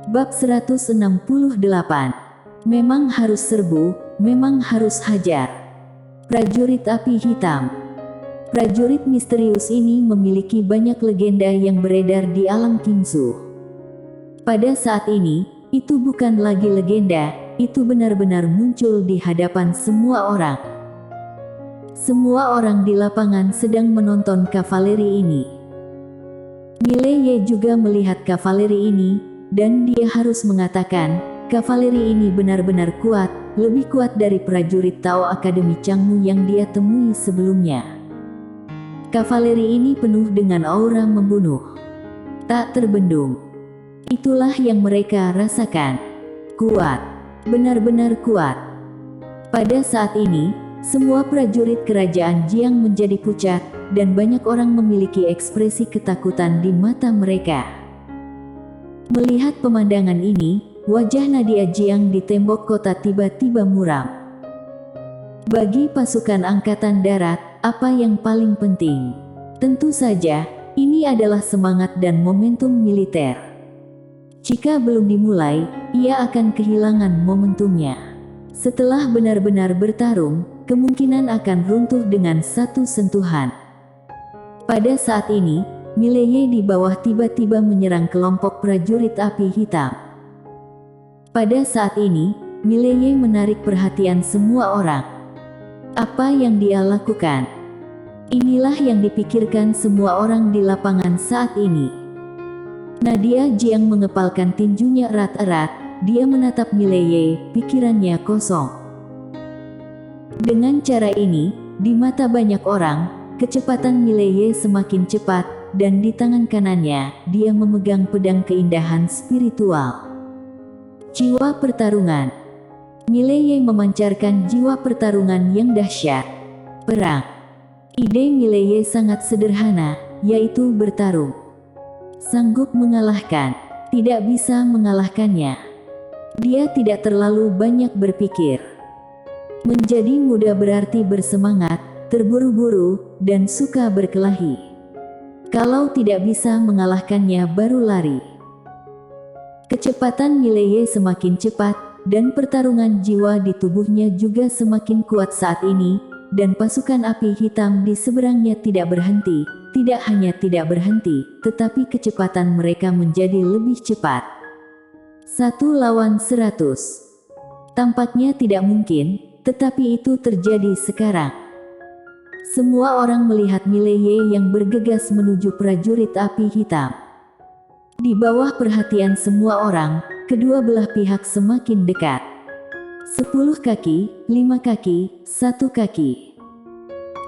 Bab 168. Memang harus serbu, memang harus hajar. Prajurit api hitam. Prajurit misterius ini memiliki banyak legenda yang beredar di alam Kingsu. Pada saat ini, itu bukan lagi legenda, itu benar-benar muncul di hadapan semua orang. Semua orang di lapangan sedang menonton kavaleri ini. Mileye juga melihat kavaleri ini, dan dia harus mengatakan, kavaleri ini benar-benar kuat, lebih kuat dari prajurit Tao Akademi Changmu yang dia temui sebelumnya. Kavaleri ini penuh dengan aura membunuh. Tak terbendung. Itulah yang mereka rasakan. Kuat. Benar-benar kuat. Pada saat ini, semua prajurit kerajaan Jiang menjadi pucat, dan banyak orang memiliki ekspresi ketakutan di mata mereka. Melihat pemandangan ini, wajah Nadia Jiang di tembok kota tiba-tiba muram. Bagi pasukan angkatan darat, apa yang paling penting? Tentu saja, ini adalah semangat dan momentum militer. Jika belum dimulai, ia akan kehilangan momentumnya. Setelah benar-benar bertarung, kemungkinan akan runtuh dengan satu sentuhan. Pada saat ini, Mileye di bawah tiba-tiba menyerang kelompok prajurit api hitam. Pada saat ini, Mileye menarik perhatian semua orang. Apa yang dia lakukan? Inilah yang dipikirkan semua orang di lapangan saat ini. Nadia Jiang mengepalkan tinjunya erat-erat, dia menatap Mileye, pikirannya kosong. Dengan cara ini, di mata banyak orang, kecepatan Mileye semakin cepat, dan di tangan kanannya, dia memegang pedang keindahan spiritual. Jiwa pertarungan. Mileye memancarkan jiwa pertarungan yang dahsyat. Perang. Ide Mileye sangat sederhana, yaitu bertarung. Sanggup mengalahkan, tidak bisa mengalahkannya. Dia tidak terlalu banyak berpikir. Menjadi muda berarti bersemangat, terburu-buru, dan suka berkelahi. Kalau tidak bisa mengalahkannya baru lari. Kecepatan Mileye semakin cepat, dan pertarungan jiwa di tubuhnya juga semakin kuat saat ini, dan pasukan api hitam di seberangnya tidak berhenti. Tidak hanya tidak berhenti, tetapi kecepatan mereka menjadi lebih cepat. 1 lawan 100. Tampaknya tidak mungkin, tetapi itu terjadi sekarang. Semua orang melihat Mileye yang bergegas menuju prajurit api hitam. Di bawah perhatian semua orang, kedua belah pihak semakin dekat. 10 kaki, 5 kaki, 1 kaki.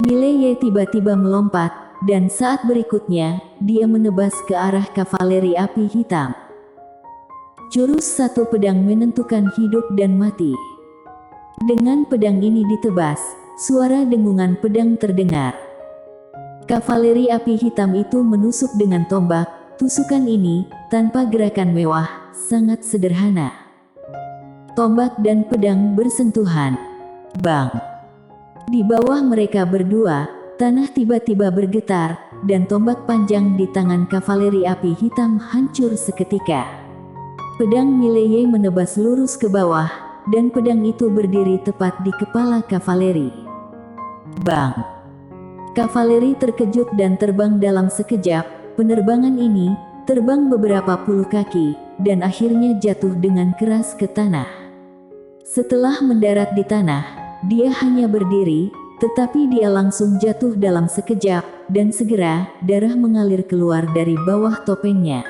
Mileye tiba-tiba melompat, dan saat berikutnya, dia menebas ke arah kavaleri api hitam. Jurus satu pedang menentukan hidup dan mati. Dengan pedang ini ditebas, suara dengungan pedang terdengar. Kavaleri api hitam itu menusuk dengan tombak. Tusukan ini, tanpa gerakan mewah, sangat sederhana. Tombak dan pedang bersentuhan. Bang! Di bawah mereka berdua, tanah tiba-tiba bergetar, dan tombak panjang di tangan kavaleri api hitam hancur seketika. Pedang Mileye menebas lurus ke bawah, dan pedang itu berdiri tepat di kepala kavaleri. Bang! Kavaleri terkejut dan terbang dalam sekejap. Penerbangan ini, terbang beberapa puluh kaki, dan akhirnya jatuh dengan keras ke tanah. Setelah mendarat di tanah, dia hanya berdiri, tetapi dia langsung jatuh dalam sekejap, dan segera, darah mengalir keluar dari bawah topengnya.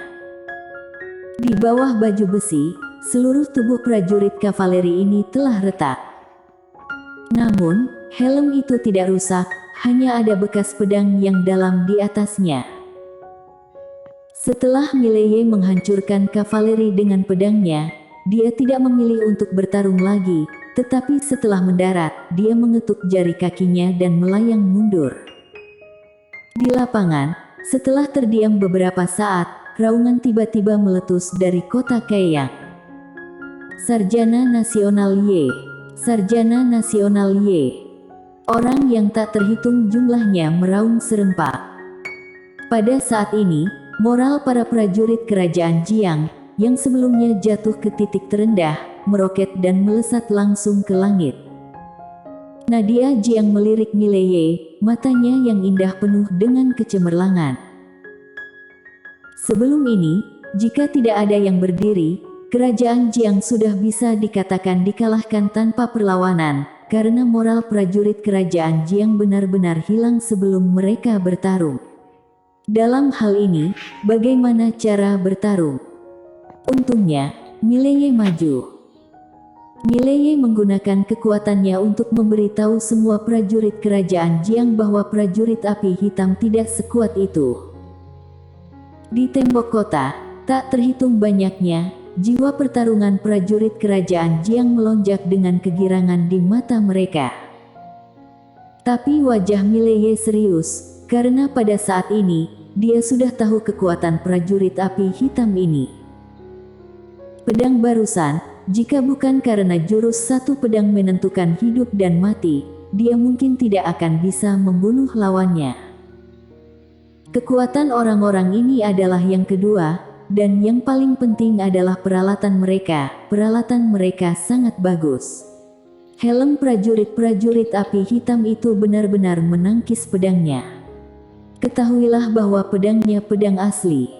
Di bawah baju besi, seluruh tubuh prajurit kavaleri ini telah retak. Namun, helm itu tidak rusak, hanya ada bekas pedang yang dalam di atasnya. Setelah Mileye menghancurkan kavaleri dengan pedangnya, dia tidak memilih untuk bertarung lagi, tetapi setelah mendarat, dia mengetuk jari kakinya dan melayang mundur. Di lapangan, setelah terdiam beberapa saat, raungan tiba-tiba meletus dari kota Kaeyang. Sarjana Nasional Ye. Sarjana Nasional Ye. Orang yang tak terhitung jumlahnya meraung serempak. Pada saat ini, moral para prajurit kerajaan Jiang yang sebelumnya jatuh ke titik terendah, meroket dan melesat langsung ke langit. Nadia Jiang melirik Mileye, matanya yang indah penuh dengan kecemerlangan. Sebelum ini, jika tidak ada yang berdiri, kerajaan Jiang sudah bisa dikatakan dikalahkan tanpa perlawanan, karena moral prajurit kerajaan Jiang benar-benar hilang sebelum mereka bertarung. Dalam hal ini, bagaimana cara bertarung? Untungnya, Mileye maju. Mileye menggunakan kekuatannya untuk memberitahu semua prajurit kerajaan Jiang bahwa prajurit api hitam tidak sekuat itu. Di tembok kota, tak terhitung banyaknya, jiwa pertarungan prajurit kerajaan Jiang melonjak dengan kegirangan di mata mereka. Tapi wajah Mileye serius, karena pada saat ini, dia sudah tahu kekuatan prajurit api hitam ini. Pedang barusan, jika bukan karena jurus satu pedang menentukan hidup dan mati, dia mungkin tidak akan bisa membunuh lawannya. Kekuatan orang-orang ini adalah yang kedua, dan yang paling penting adalah peralatan mereka. Peralatan mereka sangat bagus. Helm prajurit-prajurit api hitam itu benar-benar menangkis pedangnya. Ketahuilah bahwa pedangnya pedang asli.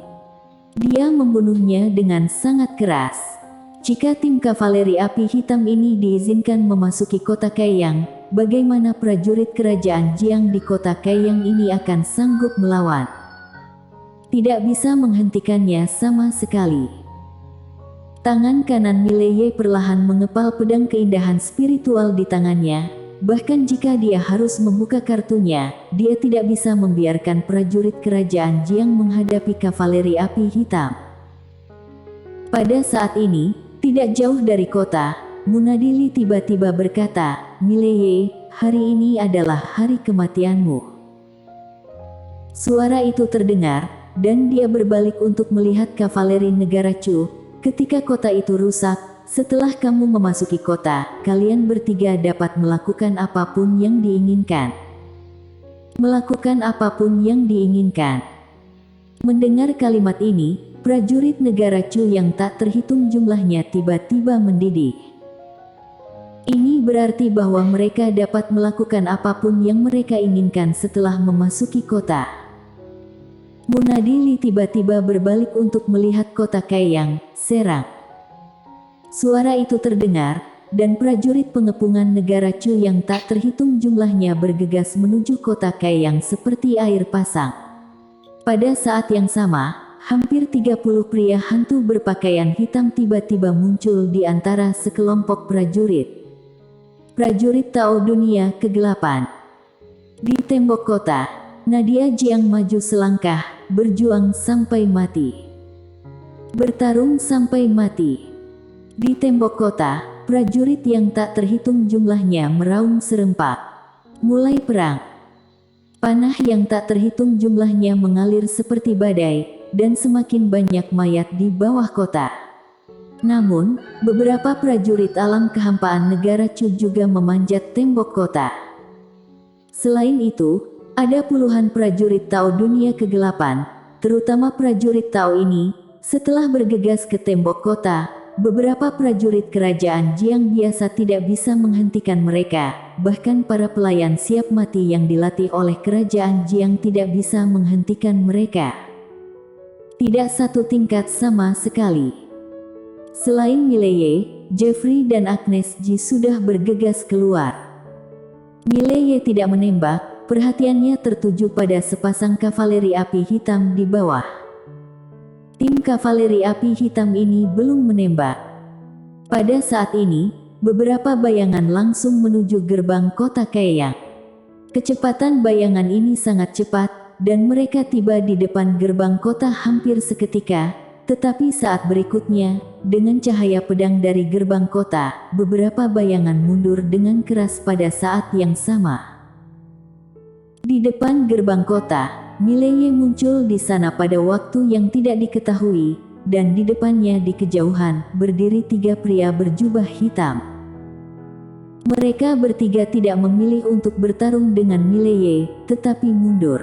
Dia membunuhnya dengan sangat keras. Jika tim kavaleri api hitam ini diizinkan memasuki kota Kaiyang, bagaimana prajurit kerajaan Jiang di kota Kaiyang ini akan sanggup melawan? Tidak bisa menghentikannya sama sekali. Tangan kanan Mileye perlahan mengepal pedang keindahan spiritual di tangannya. Bahkan jika dia harus membuka kartunya, dia tidak bisa membiarkan prajurit kerajaan Jiang menghadapi kavaleri api hitam. Pada saat ini, tidak jauh dari kota, Munadili tiba-tiba berkata, "Mileye, hari ini adalah hari kematianmu." Suara itu terdengar, dan dia berbalik untuk melihat kavaleri negara Chu. Ketika kota itu rusak, setelah kamu memasuki kota, kalian bertiga dapat melakukan apapun yang diinginkan. Melakukan apapun yang diinginkan. Mendengar kalimat ini, prajurit negara Chu yang tak terhitung jumlahnya tiba-tiba mendidih. Ini berarti bahwa mereka dapat melakukan apapun yang mereka inginkan setelah memasuki kota. Munadili tiba-tiba berbalik untuk melihat kota Kaiyang, Serang. Suara itu terdengar, dan prajurit pengepungan negara Chu yang tak terhitung jumlahnya bergegas menuju kota Kaiyang seperti air pasang. Pada saat yang sama, hampir 30 pria hantu berpakaian hitam tiba-tiba muncul di antara sekelompok prajurit. Prajurit Tao Dunia Kegelapan. Di tembok kota, Nadia Jiang maju selangkah, berjuang sampai mati. Bertarung sampai mati. Di tembok kota, prajurit yang tak terhitung jumlahnya meraung serempak. Mulai perang. Panah yang tak terhitung jumlahnya mengalir seperti badai, dan semakin banyak mayat di bawah kota. Namun, beberapa prajurit alam kehampaan negara Chu juga memanjat tembok kota. Selain itu, ada puluhan prajurit Tao Dunia Kegelapan, terutama prajurit Tao ini, setelah bergegas ke tembok kota. Beberapa prajurit kerajaan Jiang biasa tidak bisa menghentikan mereka, bahkan para pelayan siap mati yang dilatih oleh kerajaan Jiang tidak bisa menghentikan mereka. Tidak satu tingkat sama sekali. Selain Mileye, Jeffrey dan Agnes Ji sudah bergegas keluar. Mileye tidak menembak, perhatiannya tertuju pada sepasang kavaleri api hitam di bawah. Tim kavaleri api hitam ini belum menembak. Pada saat ini, beberapa bayangan langsung menuju gerbang kota Kaiyang. Kecepatan bayangan ini sangat cepat, dan mereka tiba di depan gerbang kota hampir seketika. Tetapi saat berikutnya, dengan cahaya pedang dari gerbang kota, beberapa bayangan mundur dengan keras pada saat yang sama. Di depan gerbang kota, Mileye muncul di sana pada waktu yang tidak diketahui, dan di depannya di kejauhan, berdiri 3 pria berjubah hitam. Mereka bertiga tidak memilih untuk bertarung dengan Mileye, tetapi mundur.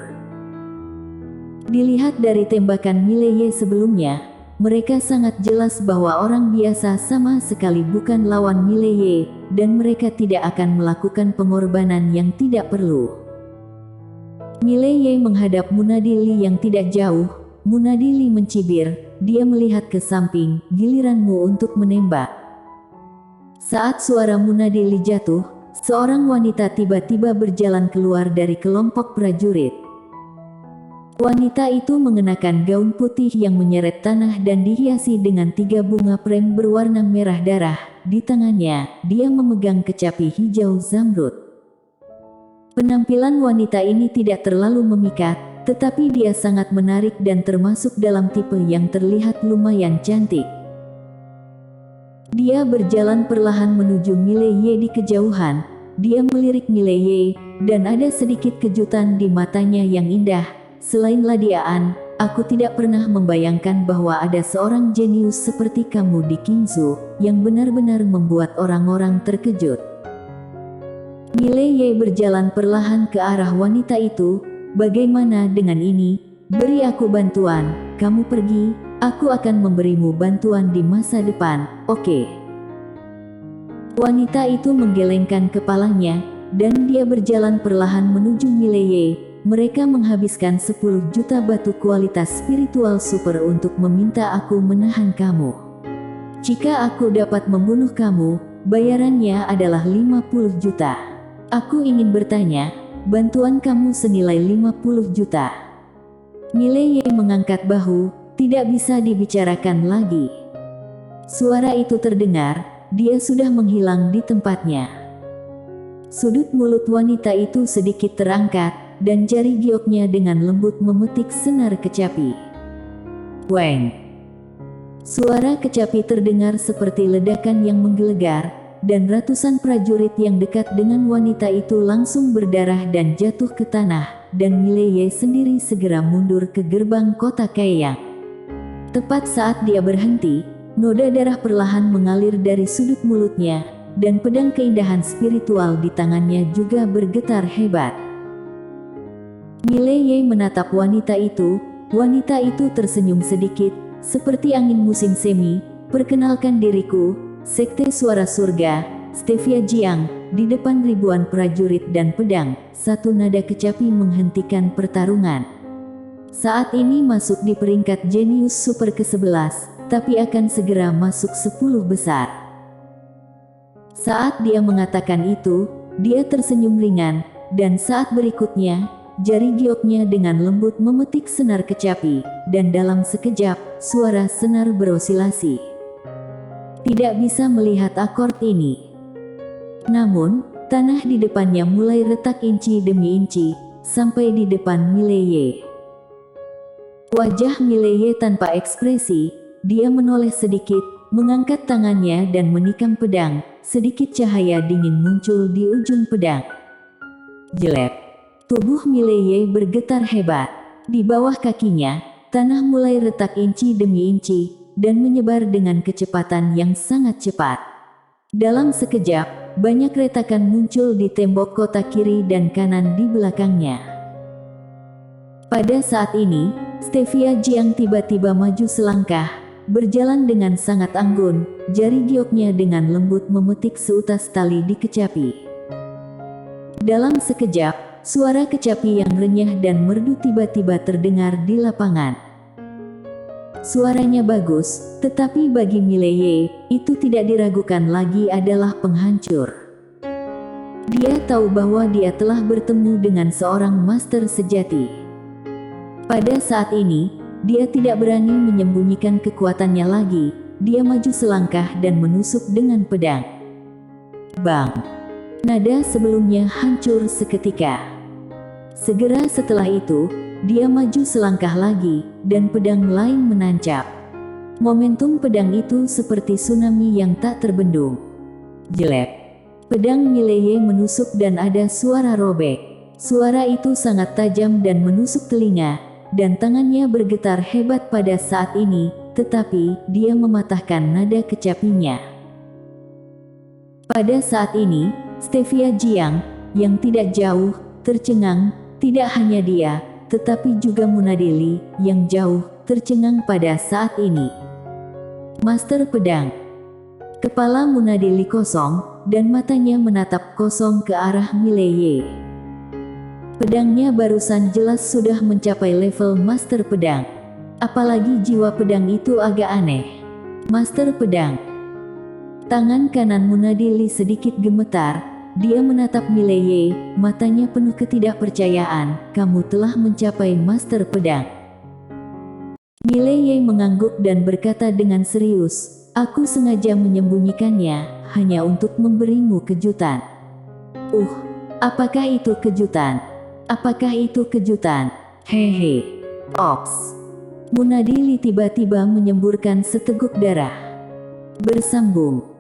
Dilihat dari tembakan Mileye sebelumnya, mereka sangat jelas bahwa orang biasa sama sekali bukan lawan Mileye, dan mereka tidak akan melakukan pengorbanan yang tidak perlu. Mileye menghadap Munadili yang tidak jauh. Munadili mencibir, dia melihat ke samping, giliranmu untuk menembak. Saat suara Munadili jatuh, seorang wanita tiba-tiba berjalan keluar dari kelompok prajurit. Wanita itu mengenakan gaun putih yang menyeret tanah dan dihiasi dengan 3 bunga prem berwarna merah darah. Di tangannya, dia memegang kecapi hijau zamrud. Penampilan wanita ini tidak terlalu memikat, tetapi dia sangat menarik dan termasuk dalam tipe yang terlihat lumayan cantik. Dia berjalan perlahan menuju Mileye di kejauhan. Dia melirik Mileye, dan ada sedikit kejutan di matanya yang indah. Selain Ladiaan, aku tidak pernah membayangkan bahwa ada seorang jenius seperti kamu di Qingzhou, yang benar-benar membuat orang-orang terkejut. Mileye berjalan perlahan ke arah wanita itu. Bagaimana dengan ini? Beri aku bantuan, kamu pergi, aku akan memberimu bantuan di masa depan, oke? Wanita itu menggelengkan kepalanya, dan dia berjalan perlahan menuju Mileye. Mereka menghabiskan 10 juta batu kualitas spiritual super untuk meminta aku menahan kamu. Jika aku dapat membunuh kamu, bayarannya adalah 50 juta. Aku ingin bertanya, bantuan kamu senilai 50 juta. Mileye mengangkat bahu, tidak bisa dibicarakan lagi. Suara itu terdengar, dia sudah menghilang di tempatnya. Sudut mulut wanita itu sedikit terangkat, dan jari gioknya dengan lembut memetik senar kecapi. Weng! Suara kecapi terdengar seperti ledakan yang menggelegar, dan ratusan prajurit yang dekat dengan wanita itu langsung berdarah dan jatuh ke tanah, dan Mileye sendiri segera mundur ke gerbang kota Kaeyang. Tepat saat dia berhenti, noda darah perlahan mengalir dari sudut mulutnya, dan pedang keindahan spiritual di tangannya juga bergetar hebat. Mileye menatap wanita itu tersenyum sedikit, seperti angin musim semi. Perkenalkan diriku, Sekte Suara Surga, Stevia Jiang. Di depan ribuan prajurit dan pedang, satu nada kecapi menghentikan pertarungan. Saat ini masuk di peringkat jenius super ke-11, tapi akan segera masuk 10 besar. Saat dia mengatakan itu, dia tersenyum ringan, dan saat berikutnya, jari gioknya dengan lembut memetik senar kecapi, dan dalam sekejap, suara senar berosilasi. Tidak bisa melihat akord ini. Namun, tanah di depannya mulai retak inci demi inci, sampai di depan Mileye. Wajah Mileye tanpa ekspresi, dia menoleh sedikit, mengangkat tangannya dan menikam pedang, sedikit cahaya dingin muncul di ujung pedang. Jelek. Tubuh Mileye bergetar hebat. Di bawah kakinya, tanah mulai retak inci demi inci, dan menyebar dengan kecepatan yang sangat cepat. Dalam sekejap, banyak retakan muncul di tembok kota kiri dan kanan di belakangnya. Pada saat ini, Stevia Jiang tiba-tiba maju selangkah, berjalan dengan sangat anggun, jari gioknya dengan lembut memetik seutas tali di kecapi. Dalam sekejap, suara kecapi yang renyah dan merdu tiba-tiba terdengar di lapangan. Suaranya bagus, tetapi bagi Mileye, itu tidak diragukan lagi adalah penghancur. Dia tahu bahwa dia telah bertemu dengan seorang master sejati. Pada saat ini, dia tidak berani menyembunyikan kekuatannya lagi. Dia maju selangkah dan menusuk dengan pedang. Bang! Nada sebelumnya hancur seketika. Segera setelah itu, dia maju selangkah lagi, dan pedang lain menancap. Momentum pedang itu seperti tsunami yang tak terbendung. Jelek. Pedang Mileye menusuk dan ada suara robek. Suara itu sangat tajam dan menusuk telinga, dan tangannya bergetar hebat pada saat ini, tetapi dia mematahkan nada kecapinya. Pada saat ini, Stevia Jiang, yang tidak jauh, tercengang. Tidak hanya dia, tetapi juga Munadili, yang jauh, tercengang pada saat ini. Master Pedang. Kepala Munadili kosong, dan matanya menatap kosong ke arah Mileye. Pedangnya barusan jelas sudah mencapai level Master Pedang. Apalagi jiwa pedang itu agak aneh. Master Pedang. Tangan kanan Munadili sedikit gemetar. Dia menatap Mileye, matanya penuh ketidakpercayaan. Kamu telah mencapai Master Pedang. Mileye mengangguk dan berkata dengan serius, aku sengaja menyembunyikannya, hanya untuk memberimu kejutan. Apakah itu kejutan? Apakah itu kejutan? Hehe. Ops. Munadili tiba-tiba menyemburkan seteguk darah. Bersambung.